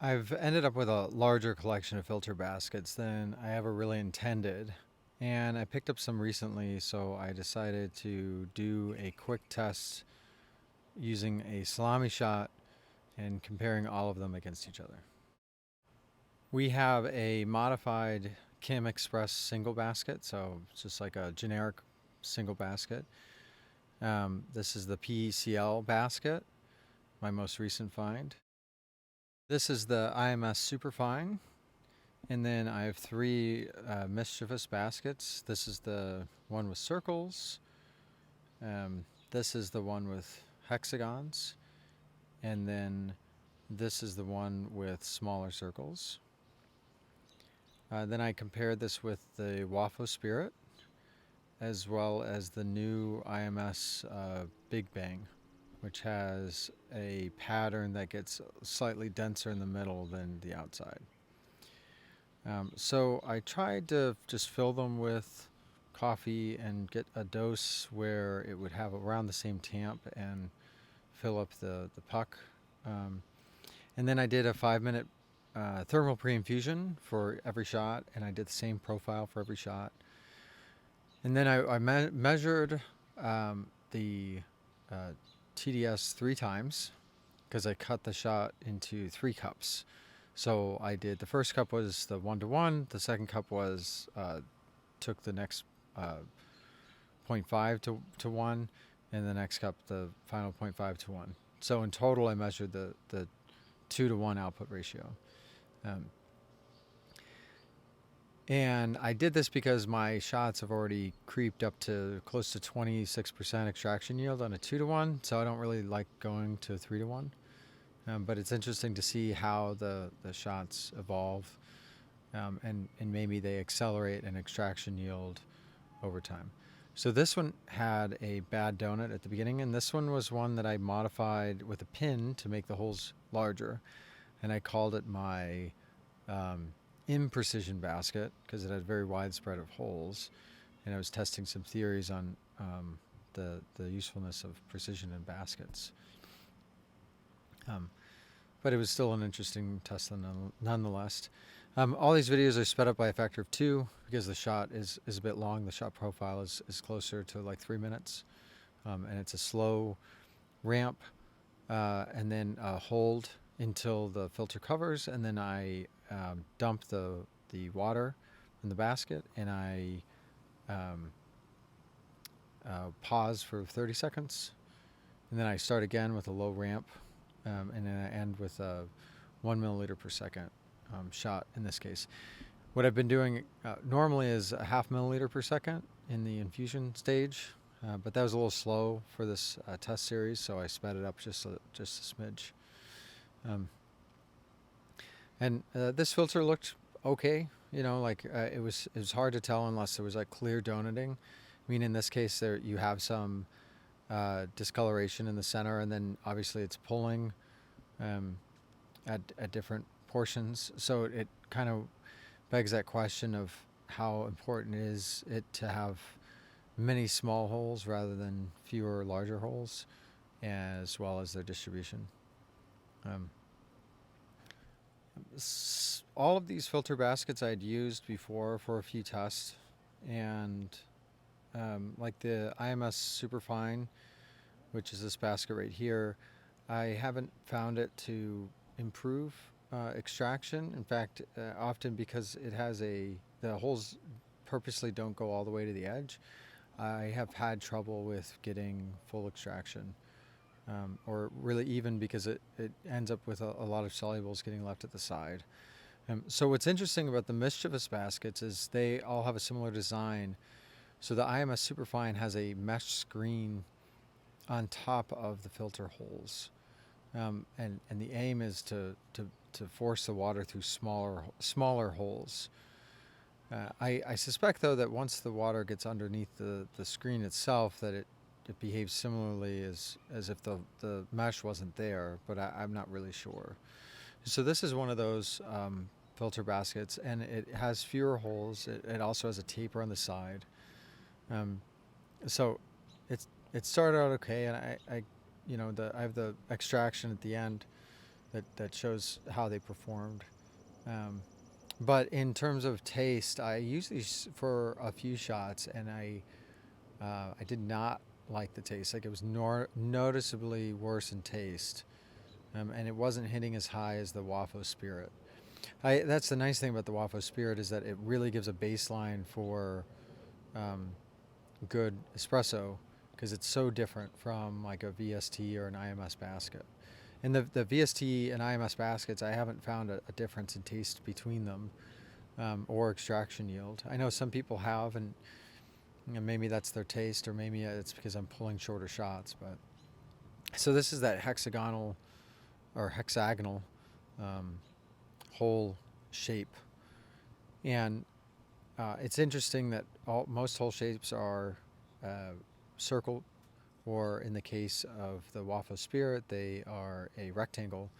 I've ended up with a larger collection of filter baskets than I ever really intended. And I picked up some recently, so I decided to do a quick test using a salami shot and comparing all of them against each other. We have a modified Kim Express single basket, so it's just like a generic single basket. This is the PECL basket, my most recent find. This is the IMS Superfine. And then I have three mischievous baskets. This is the one with circles. This is the one with hexagons. And then this is the one with smaller circles. Then I compared this with the Wafo Spirit, as well as the new IMS Big Bang, which has a pattern that gets slightly denser in the middle than the outside. So I tried to just fill them with coffee and get a dose where it would have around the same tamp and fill up the puck. And then I did a 5 minute thermal pre-infusion for every shot, and I did the same profile for every shot. And then I measured the TDS 3 times because I cut the shot into 3 cups. So I did, the first cup was the 1-to-1, the second cup was took the next 0.5 to 1, and the next cup the final 0.5 to 1. So in total I measured the 2-to-1 output ratio. And I did this because my shots have already creeped up to close to 26% extraction yield on a 2-to-1, so I don't really like going to 3-to-1. But it's interesting to see how the shots evolve, and maybe they accelerate an extraction yield over time. So this one had a bad donut at the beginning, and this one was one that I modified with a pin to make the holes larger, and I called it my imprecision basket because it had very wide spread of holes, and I was testing some theories on the usefulness of precision in baskets. But it was still an interesting test nonetheless. All these videos are sped up by a factor of 2 because the shot is a bit long. The shot profile is closer to like 3 minutes. And it's a slow ramp and then hold until the filter covers. And then I dump the water in the basket, and I pause for 30 seconds. And then I start again with a low ramp. And then I end with a 1 milliliter per second shot in this case. What I've been doing normally is a 0.5 milliliter per second in the infusion stage, but that was a little slow for this test series, so I sped it up just a smidge. And this filter looked okay. Like it was hard to tell unless there was like clear donating. I mean, in this case, there you have some discoloration in the center, and then obviously it's pulling at different portions. So it kind of begs that question of how important is it to have many small holes rather than fewer larger holes, as well as their distribution. All of these filter baskets I'd used before for a few tests, and like the IMS Superfine, which is this basket right here, I haven't found it to improve extraction. In fact, often because it has the holes purposely don't go all the way to the edge, I have had trouble with getting full extraction. Or really even because it ends up with a lot of solubles getting left at the side. So what's interesting about the mischievous baskets is they all have a similar design. So the IMS Superfine has a mesh screen on top of the filter holes, and the aim is to force the water through smaller holes. I suspect though that once the water gets underneath the screen itself, that it behaves similarly as if the mesh wasn't there, but I'm not really sure. So this is one of those filter baskets, and it has fewer holes. It also has a taper on the side. So it started out okay, and I have the extraction at the end, that shows how they performed. But in terms of taste, I used these for a few shots, and I did not like the taste. Like, it was noticeably worse in taste, and it wasn't hitting as high as the Wafo Spirit. That's the nice thing about the Wafo Spirit, is that it really gives a baseline for um, good espresso, because it's so different from like a VST or an IMS basket. And the VST and IMS baskets, I haven't found a difference in taste between them, or extraction yield. I know some people have, and maybe that's their taste, or maybe it's because I'm pulling shorter shots. But so this is that hexagonal um, hole shape, and it's interesting that most hole shapes are circle, or in the case of the Wafo Spirit, they are a rectangle.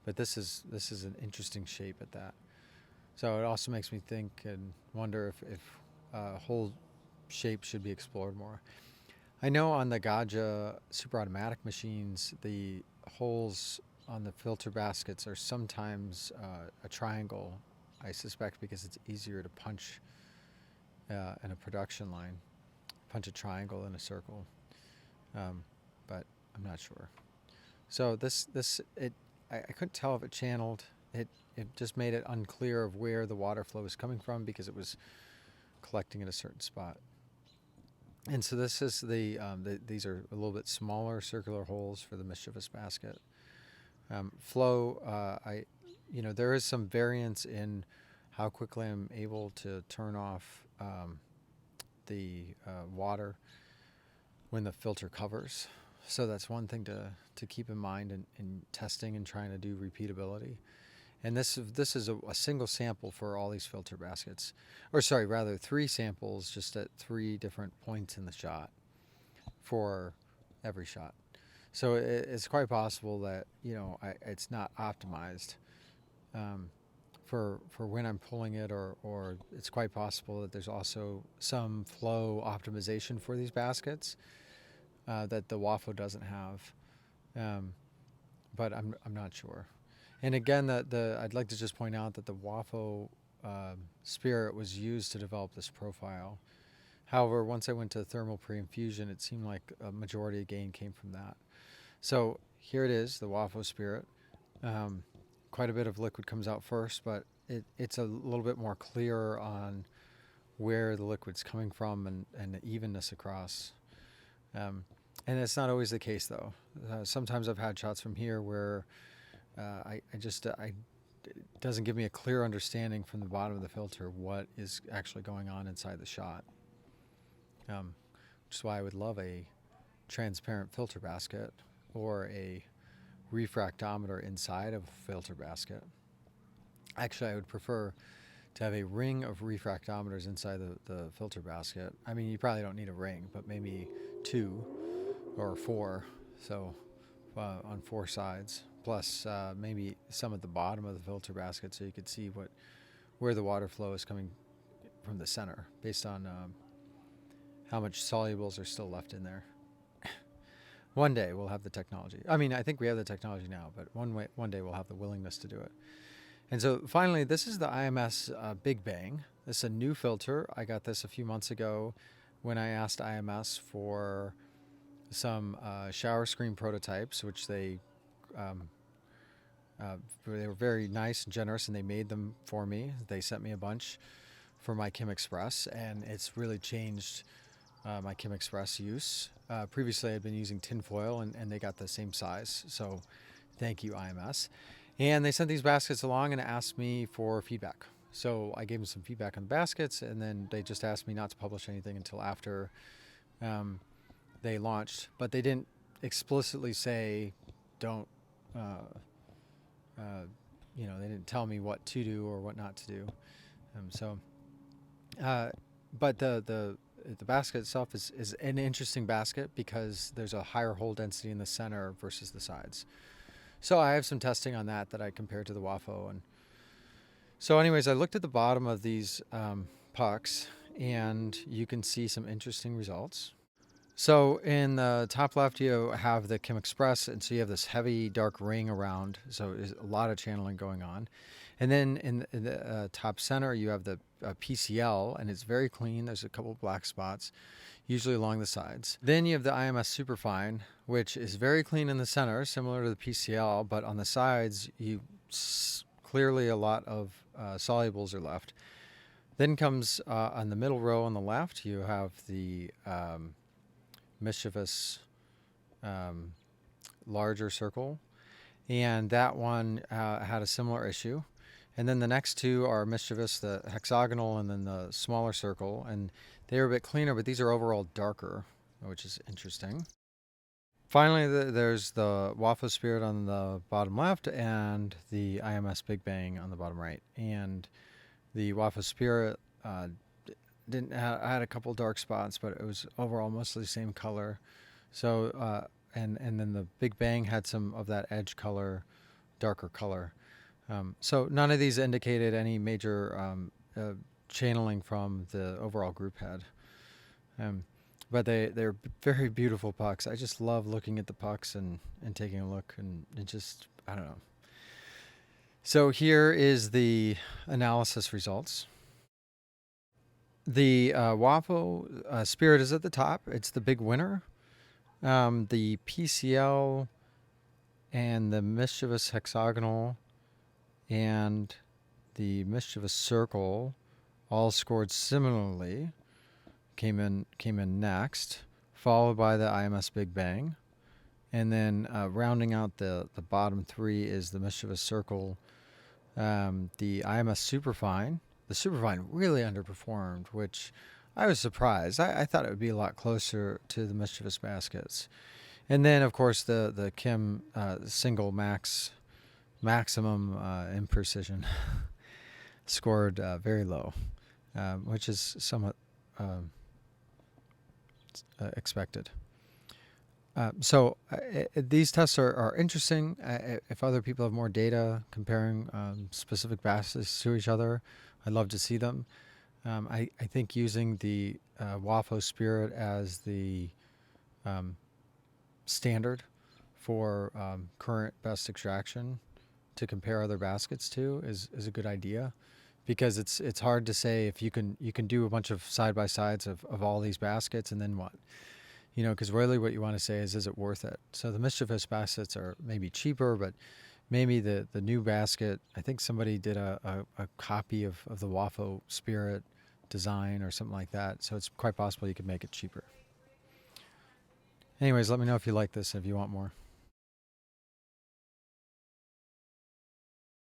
But this is an interesting shape at that. So it also makes me think and wonder if hole shape should be explored more. I know on the Gaja super automatic machines, the holes on the filter baskets are sometimes a triangle. I suspect because it's easier to punch in a production line, punch a triangle in a circle, but I'm not sure. So I couldn't tell if it channeled. It just made it unclear of where the water flow was coming from, because it was collecting at a certain spot. And so this is these are a little bit smaller circular holes for the mischievous basket. Flow, there is some variance in how quickly I'm able to turn off the water when the filter covers. So that's one thing to keep in mind in testing and trying to do repeatability. And this is a single sample for all these filter baskets. Or sorry, rather 3 samples just at 3 different points in the shot for every shot. So it's quite possible that, it's not optimized for when I'm pulling it, or it's quite possible that there's also some flow optimization for these baskets that the Wafo doesn't have. But I'm not sure. And again, I'd like to just point out that the Wafo Spirit was used to develop this profile. However, once I went to thermal pre-infusion, it seemed like a majority of gain came from that. So here it is, the Wafo Spirit. Quite a bit of liquid comes out first, but it's a little bit more clear on where the liquid's coming from, and the evenness across. And it's not always the case, though. Sometimes I've had shots from here where it doesn't give me a clear understanding from the bottom of the filter what is actually going on inside the shot. Which is why I would love a transparent filter basket, or a refractometer inside of a filter basket. Actually, I would prefer to have a ring of refractometers inside the filter basket. I mean, you probably don't need a ring, but maybe 2 or 4, so on 4 sides, plus maybe some at the bottom of the filter basket, so you could see where the water flow is coming from the center, based on how much solubles are still left in there. One day we'll have the technology. I mean, I think we have the technology now, but one day we'll have the willingness to do it. And so finally, this is the IMS Big Bang. This is a new filter. I got this a few months ago when I asked IMS for some shower screen prototypes, which they were very nice and generous, and they made them for me. They sent me a bunch for my Kim Express, and it's really changed my Kim Express use. Previously, I'd been using tinfoil, and they got the same size. So thank you, IMS. And they sent these baskets along and asked me for feedback. So I gave them some feedback on the baskets, and then they just asked me not to publish anything until after they launched. But they didn't explicitly say, don't, they didn't tell me what to do or what not to do. But the basket itself is an interesting basket, because there's a higher hole density in the center versus the sides. So I have some testing on that I compared to the Wafo. And so anyways, I looked at the bottom of these pucks, and you can see some interesting results. So in the top left, you have the Kim Express, and so you have this heavy dark ring around, so there's a lot of channeling going on. And then in the top center, you have the PCL, and it's very clean. There's a couple black spots, usually along the sides. Then you have the IMS Superfine, which is very clean in the center, similar to the PCL, but on the sides, clearly a lot of solubles are left. Then comes on the middle row on the left, you have the mischievous larger circle, and that one had a similar issue. And then the next two are mischievous, the hexagonal, and then the smaller circle, and they are a bit cleaner, but these are overall darker, which is interesting. Finally, there's the Waffle Spirit on the bottom left and the IMS Big Bang on the bottom right. And the Waffle Spirit didn't had a couple dark spots, but it was overall mostly the same color. So and then the Big Bang had some of that edge color, darker color. So none of these indicated any major channeling from the overall group head. But they're very beautiful pucks. I just love looking at the pucks and taking a look, and it just, I don't know. So here is the analysis results. The WAPO Spirit is at the top. It's the big winner. The PCL and the mischievous hexagonal and the mischievous circle all scored similarly. Came in next, followed by the IMS Big Bang, and then rounding out the bottom three is the mischievous circle, the IMS Superfine. The Superfine really underperformed, which I was surprised. I thought it would be a lot closer to the mischievous baskets. And then, of course, the Kim single maximum imprecision scored very low, which is somewhat expected. So these tests are interesting. If other people have more data comparing specific baskets to each other, I'd love to see them. I think using the WAFO Spirit as the standard for current best extraction to compare other baskets to is a good idea, because it's hard to say if you can do a bunch of side by sides of all these baskets and then what, because really what you want to say is it worth it? So the mischievous baskets are maybe cheaper, but maybe the new basket, I think somebody did a copy of the WAFO Spirit design or something like that, so it's quite possible you could make it cheaper. Anyways, let me know if you like this and if you want more.